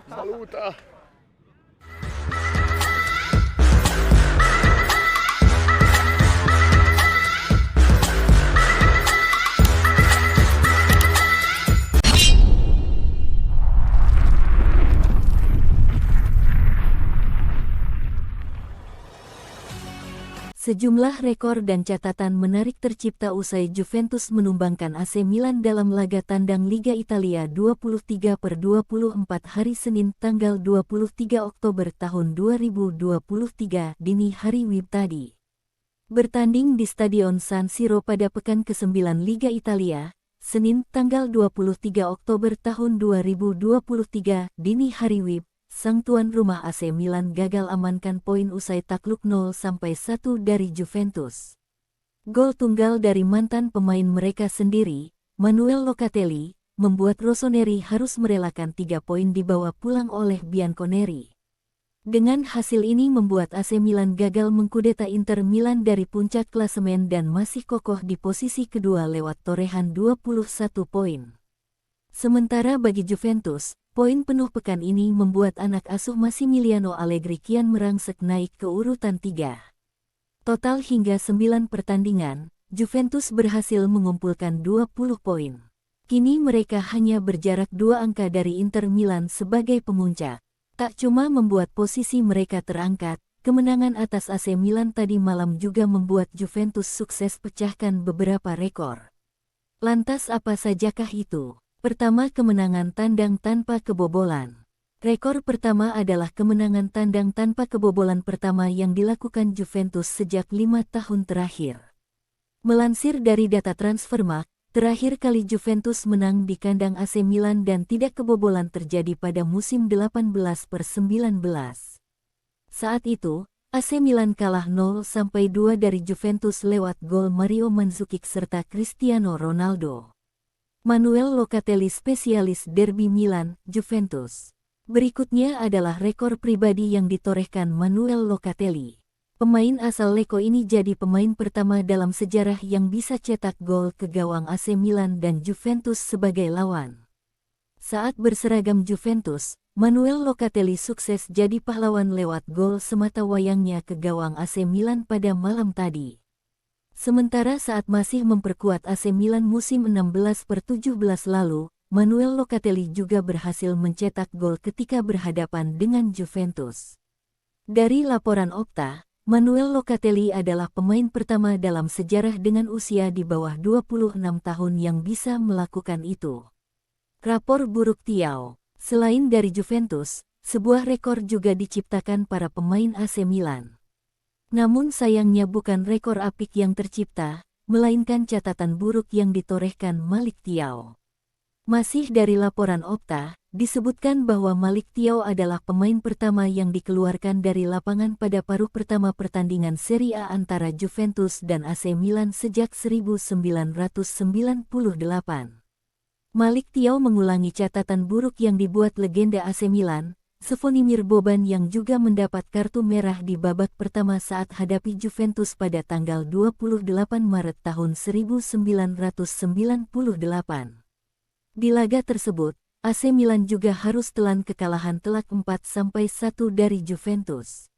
Saluta. Sejumlah rekor dan catatan menarik tercipta usai Juventus menumbangkan AC Milan dalam laga tandang Liga Italia 23/24 hari Senin tanggal 23 Oktober tahun 2023 dini hari WIB tadi. Bertanding di Stadion San Siro pada pekan ke-9 Liga Italia, Senin tanggal 23 Oktober tahun 2023 dini hari WIB, sang tuan rumah AC Milan gagal amankan poin usai takluk 0-1 dari Juventus. Gol tunggal dari mantan pemain mereka sendiri, Manuel Locatelli, membuat Rossoneri harus merelakan 3 poin dibawa pulang oleh Bianconeri. Dengan hasil ini membuat AC Milan gagal mengkudeta Inter Milan dari puncak klasemen dan masih kokoh di posisi kedua lewat torehan 21 poin. Sementara bagi Juventus, poin penuh pekan ini membuat anak asuh Massimiliano Allegri kian merangsek naik ke urutan 3. Total hingga 9 pertandingan, Juventus berhasil mengumpulkan 20 poin. Kini mereka hanya berjarak 2 angka dari Inter Milan sebagai pemuncak. Tak cuma membuat posisi mereka terangkat, kemenangan atas AC Milan tadi malam juga membuat Juventus sukses pecahkan beberapa rekor. Lantas apa sajakah itu? Pertama, kemenangan tandang tanpa kebobolan. Rekor pertama adalah kemenangan tandang tanpa kebobolan pertama yang dilakukan Juventus sejak 5 tahun terakhir. Melansir dari data Transfermarkt, terakhir kali Juventus menang di kandang AC Milan dan tidak kebobolan terjadi pada musim 18/19. Saat itu, AC Milan kalah 0-2 dari Juventus lewat gol Mario Mandzukic serta Cristiano Ronaldo. Manuel Locatelli, spesialis derby Milan, Juventus. Berikutnya adalah rekor pribadi yang ditorehkan Manuel Locatelli. Pemain asal Lecco ini jadi pemain pertama dalam sejarah yang bisa cetak gol ke gawang AC Milan dan Juventus sebagai lawan. Saat berseragam Juventus, Manuel Locatelli sukses jadi pahlawan lewat gol semata wayangnya ke gawang AC Milan pada malam tadi. Sementara saat masih memperkuat AC Milan musim 16/17 lalu, Manuel Locatelli juga berhasil mencetak gol ketika berhadapan dengan Juventus. Dari laporan Opta, Manuel Locatelli adalah pemain pertama dalam sejarah dengan usia di bawah 26 tahun yang bisa melakukan itu. Rapor buruk Thiaw. Selain dari Juventus, sebuah rekor juga diciptakan para pemain AC Milan. Namun sayangnya bukan rekor apik yang tercipta, melainkan catatan buruk yang ditorehkan Malick Thiaw. Masih dari laporan Opta, disebutkan bahwa Malick Thiaw adalah pemain pertama yang dikeluarkan dari lapangan pada paruh pertama pertandingan Serie A antara Juventus dan AC Milan sejak 1998. Malick Thiaw mengulangi catatan buruk yang dibuat legenda AC Milan, Zvonimir Boban yang juga mendapat kartu merah di babak pertama saat hadapi Juventus pada tanggal 28 Maret tahun 1998. Di laga tersebut, AC Milan juga harus telan kekalahan telak 4-1 dari Juventus.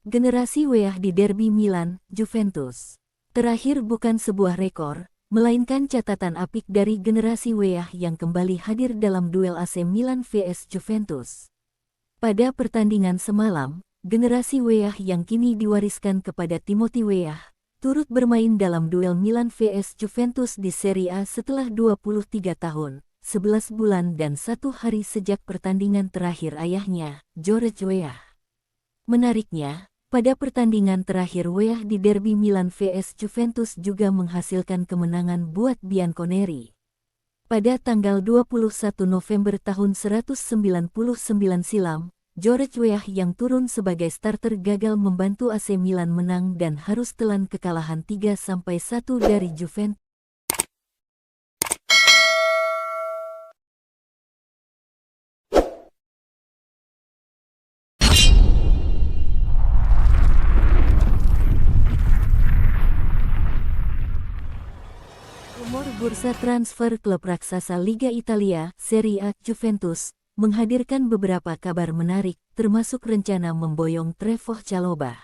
Generasi Weah di derby Milan, Juventus. Terakhir bukan sebuah rekor, melainkan catatan apik dari generasi Weah yang kembali hadir dalam duel AC Milan vs Juventus. Pada pertandingan semalam, generasi Weah yang kini diwariskan kepada Timothy Weah, turut bermain dalam duel Milan vs Juventus di Serie A setelah 23 tahun, 11 bulan dan 1 hari sejak pertandingan terakhir ayahnya, George Weah. Menariknya, pada pertandingan terakhir Weah di derby Milan vs Juventus juga menghasilkan kemenangan buat Bianconeri. Pada tanggal 21 November tahun 1999 silam, George Weah yang turun sebagai starter gagal membantu AC Milan menang dan harus telan kekalahan 3-1 dari Juventus. Bursa transfer klub raksasa Liga Italia, Serie A, Juventus, menghadirkan beberapa kabar menarik, termasuk rencana memboyong Trevoh Chalobah.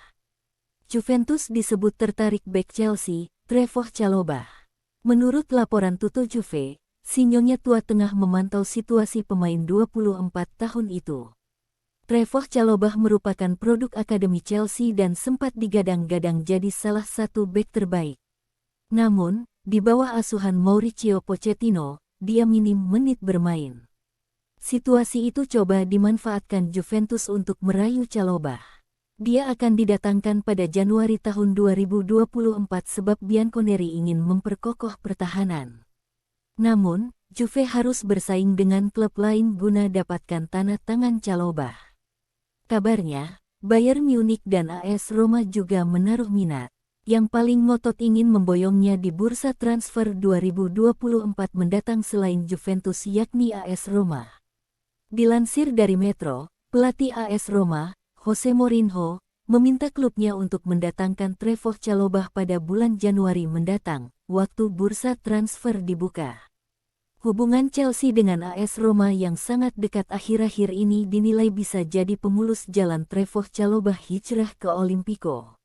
Juventus disebut tertarik bek Chelsea, Trevoh Chalobah. Menurut laporan Tutto Juve, si Nyonya tua tengah memantau situasi pemain 24 tahun itu. Trevoh Chalobah merupakan produk akademi Chelsea dan sempat digadang-gadang jadi salah satu bek terbaik. Namun, di bawah asuhan Mauricio Pochettino, dia minim menit bermain. Situasi itu coba dimanfaatkan Juventus untuk merayu Chalobah. Dia akan didatangkan pada Januari tahun 2024 sebab Bianconeri ingin memperkokoh pertahanan. Namun, Juve harus bersaing dengan klub lain guna dapatkan tanda tangan Chalobah. Kabarnya, Bayern Munich dan AS Roma juga menaruh minat. Yang paling ngotot ingin memboyongnya di bursa transfer 2024 mendatang selain Juventus yakni AS Roma. Dilansir dari Metro, pelatih AS Roma, Jose Mourinho, meminta klubnya untuk mendatangkan Trevoh Chalobah pada bulan Januari mendatang, waktu bursa transfer dibuka. Hubungan Chelsea dengan AS Roma yang sangat dekat akhir-akhir ini dinilai bisa jadi pemulus jalan Trevoh Chalobah hijrah ke Olympico.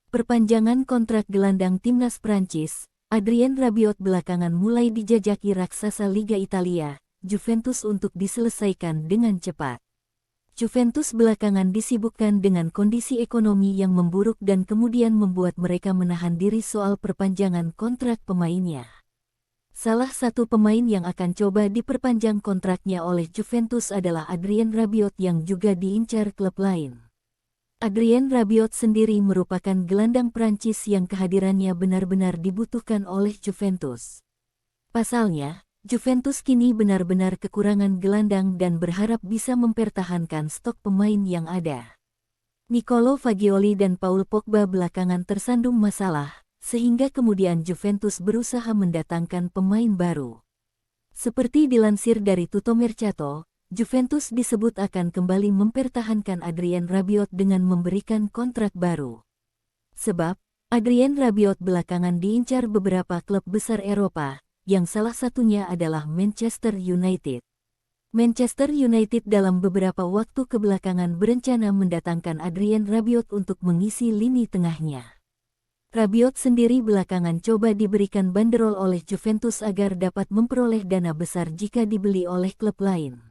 Perpanjangan kontrak gelandang timnas Prancis, Adrien Rabiot belakangan mulai dijajaki raksasa Liga Italia, Juventus untuk diselesaikan dengan cepat. Juventus belakangan disibukkan dengan kondisi ekonomi yang memburuk dan kemudian membuat mereka menahan diri soal perpanjangan kontrak pemainnya. Salah satu pemain yang akan coba diperpanjang kontraknya oleh Juventus adalah Adrien Rabiot yang juga diincar klub lain. Adrien Rabiot sendiri merupakan gelandang Prancis yang kehadirannya benar-benar dibutuhkan oleh Juventus. Pasalnya, Juventus kini benar-benar kekurangan gelandang dan berharap bisa mempertahankan stok pemain yang ada. Nicolo Fagioli dan Paul Pogba belakangan tersandung masalah, sehingga kemudian Juventus berusaha mendatangkan pemain baru. Seperti dilansir dari Tutto Mercato, Juventus disebut akan kembali mempertahankan Adrien Rabiot dengan memberikan kontrak baru. Sebab, Adrien Rabiot belakangan diincar beberapa klub besar Eropa, yang salah satunya adalah Manchester United. Manchester United dalam beberapa waktu kebelakangan berencana mendatangkan Adrien Rabiot untuk mengisi lini tengahnya. Rabiot sendiri belakangan coba diberikan banderol oleh Juventus agar dapat memperoleh dana besar jika dibeli oleh klub lain.